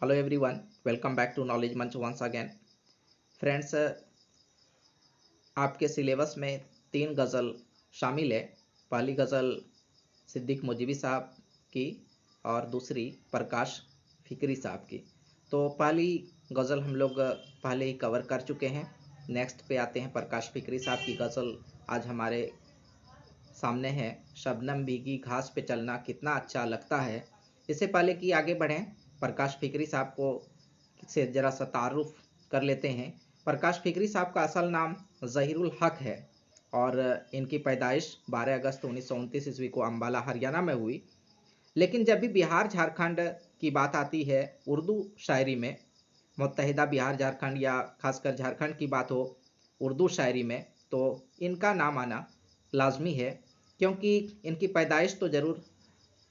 Hello everyone, welcome back to Knowledge Munch once again. Friends, आपके syllabus में 3 गज़ल शामिल है। पहली गज़ल सिद्दीक मुजीबी साहब की और दूसरी प्रकाश फ़िक्री साहब की। तो पहली गज़ल हम लोग पहले ही कवर कर चुके हैं। नेक्स्ट पे आते हैं प्रकाश फ़िक्री साहब की गज़ल आज हमारे सामने है। शबनम भीगी घास पे चलना कितना अच्छा लगता है। इससे पहले कि आगे बढ़ें, प्रकाश फ़िक्री साहब को से ज़रा सा तारुफ कर लेते हैं। प्रकाश फ़िक्री साहब का असल नाम ज़हीरुल हक है और इनकी पैदाइश 12 अगस्त 1929 ईस्वी को अम्बाला हरियाणा में हुई। लेकिन जब भी बिहार झारखंड की बात आती है उर्दू शायरी में, मुत्तहिदा बिहार झारखंड या खासकर झारखंड की बात हो उर्दू शायरी में, तो इनका नाम आना लाजमी है, क्योंकि इनकी पैदाइश तो ज़रूर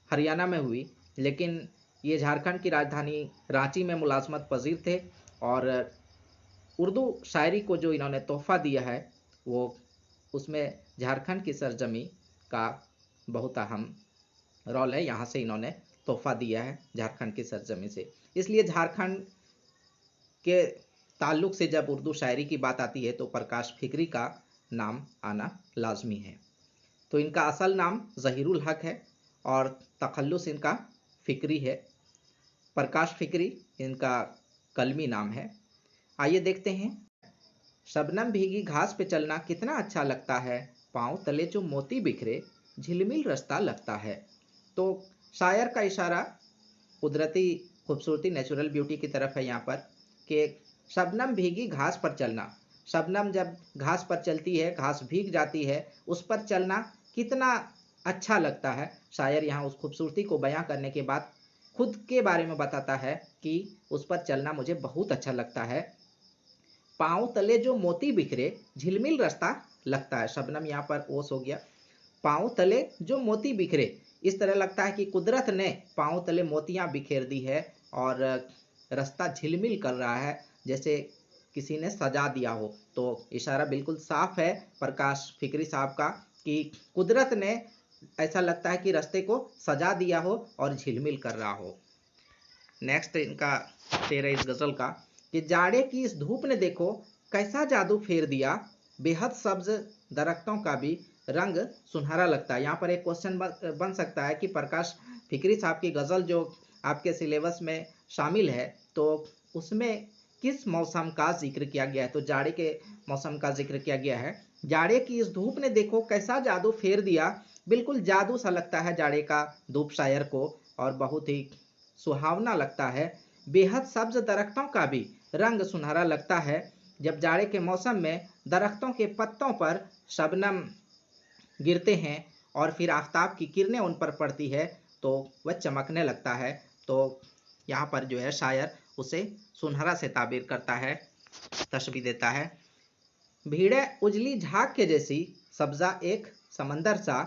हरियाणा में हुई, लेकिन ये झारखंड की राजधानी रांची में मुलाजमत पजीर थे और उर्दू शायरी को जो इन्होंने तोहफ़ा दिया है वो उसमें झारखंड की सरजमी का बहुत अहम रोल है। यहाँ से इन्होंने तोहफ़ा दिया है झारखंड की सरजमी से। इसलिए झारखंड के ताल्लुक़ से जब उर्दू शायरी की बात आती है तो प्रकाश फ़िक्री का नाम आना लाजमी है। तो इनका असल नाम ज़हीरुल हक है और तखल्लुस इनका फ़िक्री है। प्रकाश फ़िक्री इनका कलमी नाम है। आइए देखते हैं। शबनम भीगी घास पे चलना कितना अच्छा लगता है, पाँव तले जो मोती बिखरे झिलमिल रास्ता लगता है। तो शायर का इशारा कुदरती खूबसूरती, नेचुरल ब्यूटी की तरफ है यहाँ पर कि शबनम भीगी घास पर चलना। शबनम जब घास पर चलती है, घास भीग जाती है, उस पर चलना कितना अच्छा लगता है। शायर यहाँ उस खूबसूरती को बयां करने के बाद खुद के बारे में बताता है कि उस पर चलना मुझे बहुत अच्छा लगता है। पाँव तले जो मोती बिखरे झिलमिल रास्ता लगता है। शबनम यहाँ पर ओस हो गया। पाँव तले जो मोती बिखरे, इस तरह लगता है कि कुदरत ने पाँव तले मोतियाँ बिखेर दी है और रास्ता झिलमिल कर रहा है, जैसे किसी ने सजा दिया हो। तो इशारा बिल्कुल साफ है प्रकाश फ़िक्री साहब का कि कुदरत ने ऐसा लगता है कि रास्ते को सजा दिया हो और झिलमिल कर रहा हो। नेक्स्ट इनका शेर है इस गज़ल का कि जाड़े की इस धूप ने देखो कैसा जादू फेर दिया, बेहद सब्ज दरख्तों का भी रंग सुनहरा लगता है। यहाँ पर एक क्वेश्चन बन सकता है कि प्रकाश फ़िक्री साहब की गज़ल जो आपके सिलेबस में शामिल है तो उसमें किस मौसम का जिक्र किया गया है। तो जाड़े के मौसम का जिक्र किया गया है। जाड़े की इस धूप ने देखो कैसा जादू फेर दिया, बिल्कुल जादू सा लगता है जाड़े का धूप शायर को और बहुत ही सुहावना लगता है। बेहद सब्ज दरख्तों का भी रंग सुनहरा लगता है। जब जाड़े के मौसम में दरख्तों के पत्तों पर शबनम गिरते हैं और फिर आफताब की किरणें उन पर पड़ती है तो वह चमकने लगता है। तो यहाँ पर जो है शायर उसे सुनहरा से ताबीर करता है, तशबीह देता है। भीड़े उजली झाग के जैसी सब्जा एक समंदर सा।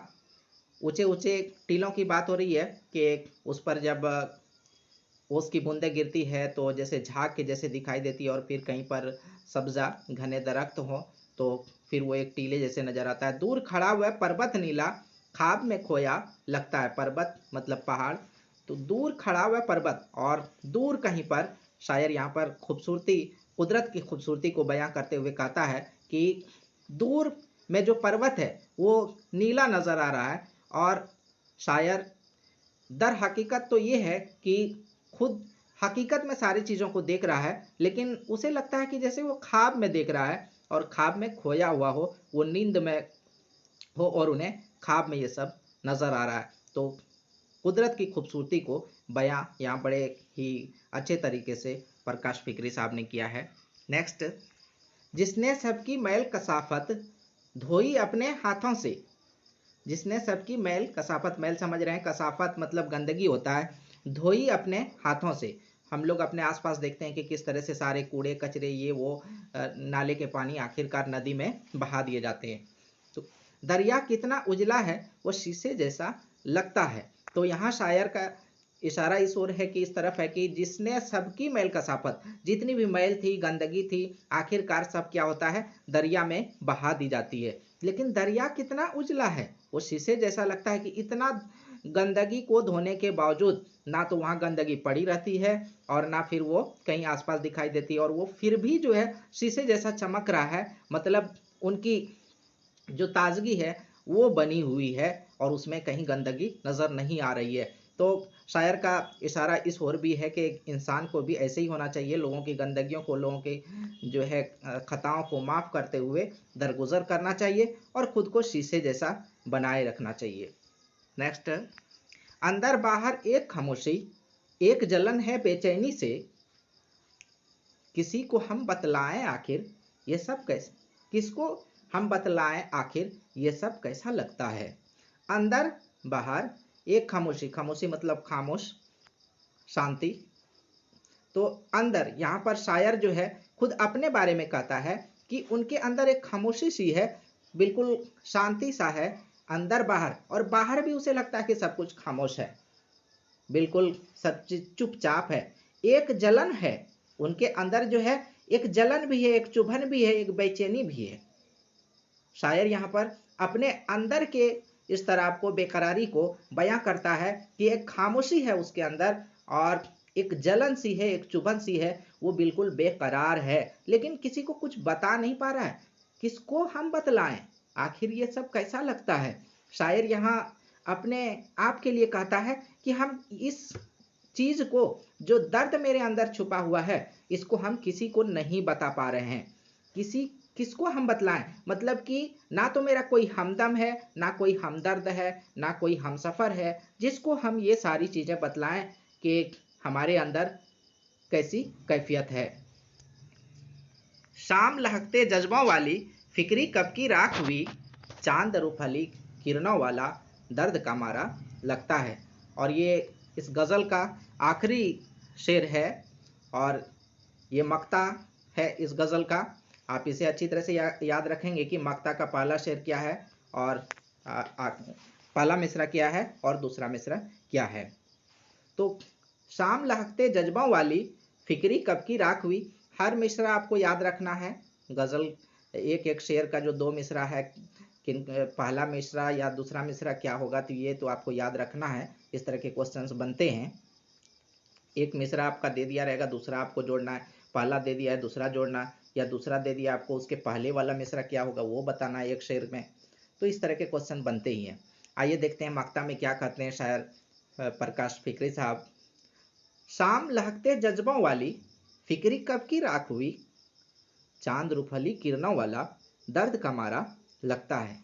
ऊंचे ऊंचे टीलों की बात हो रही है कि उस पर जब ओस की बूंदें गिरती है तो जैसे झाग के जैसे दिखाई देती है और फिर कहीं पर सब्जा घने दरख्त हो तो फिर वो एक टीले जैसे नजर आता है। दूर खड़ा हुआ पर्वत नीला ख्वाब में खोया लगता है। पर्वत मतलब पहाड़, तो दूर खड़ा हुआ पर्वत और दूर कहीं पर शायर यहाँ पर खूबसूरती, कुदरत की खूबसूरती को बयां करते हुए कहता है कि दूर में जो पर्वत है वो नीला नजर आ रहा है। और शायर दर हकीकत तो ये है कि खुद हकीकत में सारी चीज़ों को देख रहा है, लेकिन उसे लगता है कि जैसे वो ख्वाब में देख रहा है और ख्वाब में खोया हुआ हो, वो नींद में हो और उन्हें ख्वाब में ये सब नज़र आ रहा है। तो कुदरत की खूबसूरती को बयां यहाँ बड़े ही अच्छे तरीके से प्रकाश फ़िक्री साहब ने किया है। नेक्स्ट, जिसने सबकी मैल कसाफत धोई अपने हाथों से। जिसने सबकी मैल, कसाफत मैल समझ रहे हैं, कसाफत मतलब गंदगी होता है, धोई अपने हाथों से। हम लोग अपने आसपास देखते हैं कि किस तरह से सारे कूड़े कचरे ये वो नाले के पानी आखिरकार नदी में बहा दिए जाते हैं। तो दरिया कितना उजला है वो शीशे जैसा लगता है। तो यहाँ शायर का इशारा इस ओर है कि इस तरफ है कि जिसने सबकी मैल कसाफत, जितनी भी मैल थी, गंदगी थी, आखिरकार सब क्या होता है, दरिया में बहा दी जाती है। लेकिन दरिया कितना उजला है, वो शीशे जैसा लगता है कि इतना गंदगी को धोने के बावजूद ना तो वहाँ गंदगी पड़ी रहती है और ना फिर वो कहीं आसपास दिखाई देती है, और वो फिर भी जो है शीशे जैसा चमक रहा है। मतलब उनकी जो ताजगी है वो बनी हुई है और उसमें कहीं गंदगी नज़र नहीं आ रही है। तो शायर का इशारा इस ओर भी है कि इंसान को भी ऐसे ही होना चाहिए, लोगों की गंदगियों को, लोगों की जो है खताओं को माफ़ करते हुए दरगुजर करना चाहिए और खुद को शीशे जैसा बनाए रखना चाहिए। नेक्स्ट, अंदर बाहर एक खामोशी, एक जलन है बेचैनी से, किसी को हम बतलाएं आखिर ये सब कैसे, किसको हम बतलाएं आखिर ये सब कैसा लगता है। अंदर बाहर एक खामोशी, खामोशी मतलब खामोश, शांति। तो अंदर, यहाँ पर शायर जो है खुद अपने बारे में कहता है कि उनके अंदर एक खामोशी सी है, बिल्कुल शांति सा है अंदर बाहर, और बाहर भी उसे लगता है कि सब कुछ खामोश है, बिल्कुल सब चीज चुपचाप है। एक जलन है, उनके अंदर जो है एक जलन भी है, एक चुभन भी है, एक बेचैनी भी है। शायर यहाँ पर अपने अंदर के इस तरह को, बेकरारी को बयां करता है कि एक खामोशी है उसके अंदर और एक जलन सी है, एक चुभन सी है, वो बिल्कुल बेकरार है, लेकिन किसी को कुछ बता नहीं पा रहा है। किसको हम बतलाएं आखिर ये सब कैसा लगता है। शायर यहाँ अपने आप के लिए कहता है कि हम इस चीज को, जो दर्द मेरे अंदर छुपा हुआ है, इसको हम किसी को नहीं बता पा रहे हैं। किसको हम बतलाएं, मतलब कि ना तो मेरा कोई हमदम है, ना कोई हमदर्द है, ना कोई हमसफर है जिसको हम ये सारी चीजें बतलाएं कि हमारे अंदर कैसी कैफियत है। शाम लहकते जज्बों वाली फिक्री कब की राख हुई, चांद रुफली किरणों वाला दर्द का मारा लगता है। और ये इस गज़ल का आखिरी शेर है और ये मक्ता है इस गज़ल का। आप इसे अच्छी तरह से याद रखेंगे कि मक्ता का पहला शेर क्या है और पहला मिसरा क्या है और दूसरा मिसरा क्या है। तो शाम लहकते जज्बों वाली फिक्री कब की राख हुई, हर मिसरा आपको याद रखना है। गज़ल एक एक शेर का जो दो मिसरा है, किन पहला मिसरा या दूसरा मिसरा क्या होगा, तो ये तो आपको याद रखना है। इस तरह के क्वेश्चंस बनते हैं। एक मिसरा आपका दे दिया रहेगा, दूसरा आपको जोड़ना है, पहला दे दिया है दूसरा जोड़ना, या दूसरा दे दिया आपको, उसके पहले वाला मिसरा क्या होगा वो बताना है एक शेर में। तो इस तरह के क्वेश्चन बनते ही हैं। आइए देखते हैं मक्ता में क्या कहते हैं शायर प्रकाश फिक्री साहब। शाम लहकते जज्बों वाली फिक्री कब की राख हुई, चांद रुफली किरणों वाला दर्द का मारा लगता है।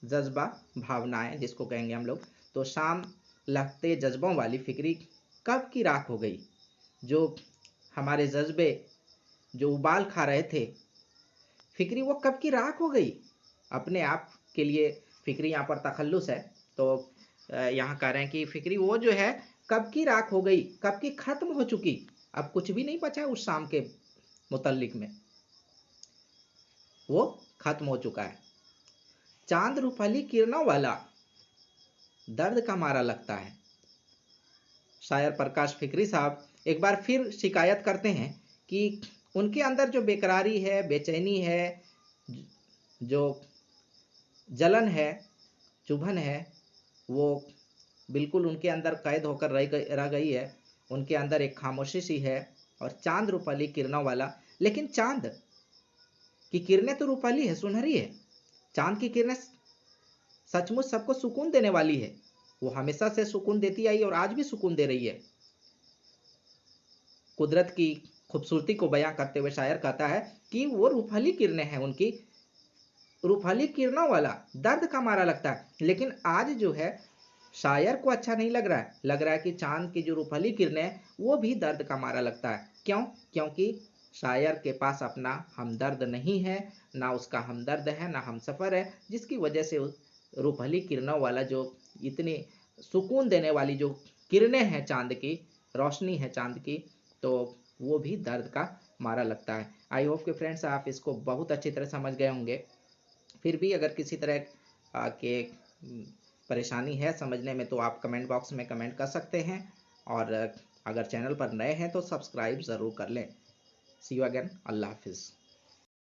जज्बा, भावनाएं जिसको कहेंगे हम लोग। तो शाम लहकते जज्बों वाली फिक्री कब की राख हो गई, जो हमारे जज्बे जो उबाल खा रहे थे, फिक्री वो कब की राख हो गई। अपने आप के लिए फिक्री यहाँ पर तखल्लुस है, तो यहाँ कह रहे हैं कि फिक्री वो जो है कब की राख हो गई, कब की खत्म हो चुकी, अब कुछ भी नहीं बचा उस शाम के मुतल्लिक में, वो खत्म हो चुका है। चांद रुफली किरणों वाला दर्द का मारा लगता है। शायर प्रकाश फिक्री साहब एक बार फिर शिकायत करते हैं कि उनके अंदर जो बेकरारी है, बेचैनी है, जो जलन है, चुभन है, वो बिल्कुल उनके अंदर कैद होकर रह गई है। उनके अंदर एक खामोशी सी है और चांद रुपली किरणों वाला, लेकिन चांद की किरणें तो रुपली है, सुनहरी है। चांद की किरणें सचमुच सबको सुकून देने वाली है, वो हमेशा से सुकून देती आई और आज भी सुकून दे रही है। कुदरत की खूबसूरती को बयां करते हुए शायर कहता है कि वो रूपहली किरणें हैं, उनकी रूपहली किरणों वाला दर्द का मारा लगता है। लेकिन आज जो है शायर को अच्छा नहीं लग रहा है कि चांद की जो रूपहली किरणें वो भी दर्द का मारा लगता है। क्यों? क्योंकि शायर के पास अपना हमदर्द नहीं है, ना उसका हमदर्द है, ना हमसफर है, जिसकी वजह से रूपहली किरणों वाला जो इतनी सुकून देने वाली जो किरणें हैं चांद की, रोशनी है चांद की, तो वो भी दर्द का मारा लगता है। आई होप कि फ्रेंड्स आप इसको बहुत अच्छी तरह समझ गए होंगे। फिर भी अगर किसी तरह के परेशानी है समझने में तो आप कमेंट बॉक्स में कमेंट कर सकते हैं, और अगर चैनल पर नए हैं तो सब्सक्राइब ज़रूर कर लें। सी यू अगेन, अल्लाह हाफिज़।